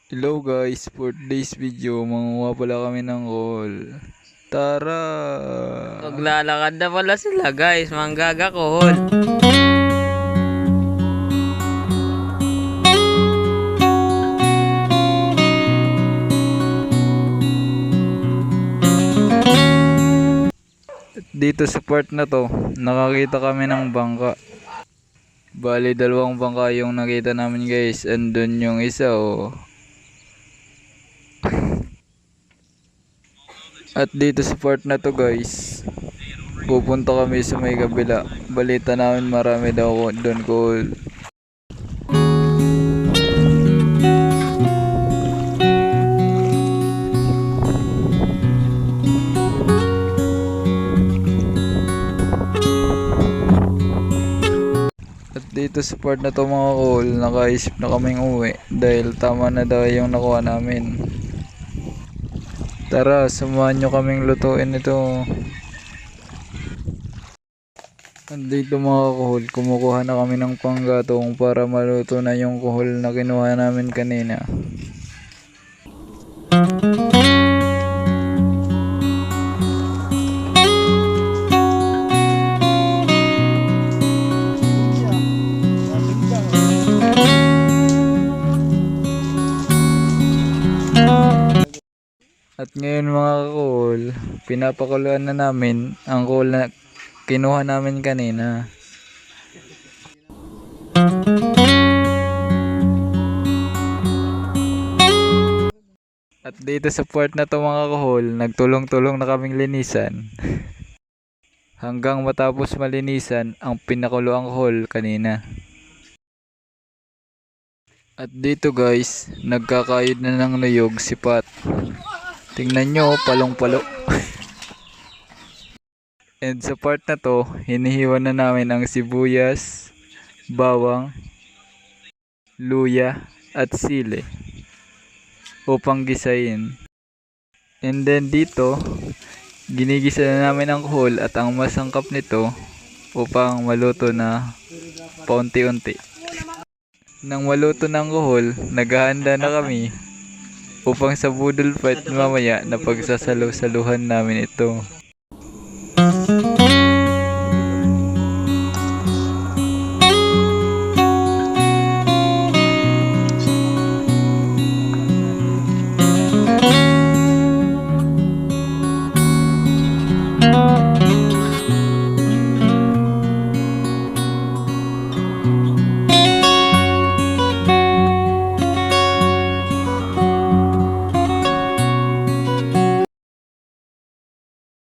Hello guys, for today's video, manguha pala kami ng call. Tara! Maglalakad na pala sila guys, manggagakol. Dito sa part na to, nakakita kami ng bangka. Bali, dalawang bangka yung nakita namin guys. Andun yung isa oh. At dito sa part na to guys, pupunta kami sa may kabila. Balita namin marami daw doon call. At dito sa part na to mga call, nakaisip na kaming uwi dahil tama na daw yung nakuha namin. Tara, samahan nyo kaming lutuin ito. At dito mga kuhol, kumukuha na kami ng panggatong para maluto na yung kuhol na kinuha namin kanina. At ngayon mga kakul, pinapakuluan na namin ang kuhol na kinuha namin kanina. At dito sa part na to mga kuhol, nagtulong-tulong na kaming linisan. Hanggang matapos malinisan ang pinakuluang kuhol kanina. At dito guys, nagkakayod na ng nuyog si Pat. Tingnan nyo, palong-palo. And sa part na to, hinihiwan na namin ang sibuyas, bawang, luya, at sili upang gisain. And then dito, ginigisa na namin ang kuhol at ang masangkap nito upang maluto na paunti-unti. Nang maluto ng kuhol, naghahanda na kami upang sa budol fight mamaya na pagsasalusaluhan namin ito.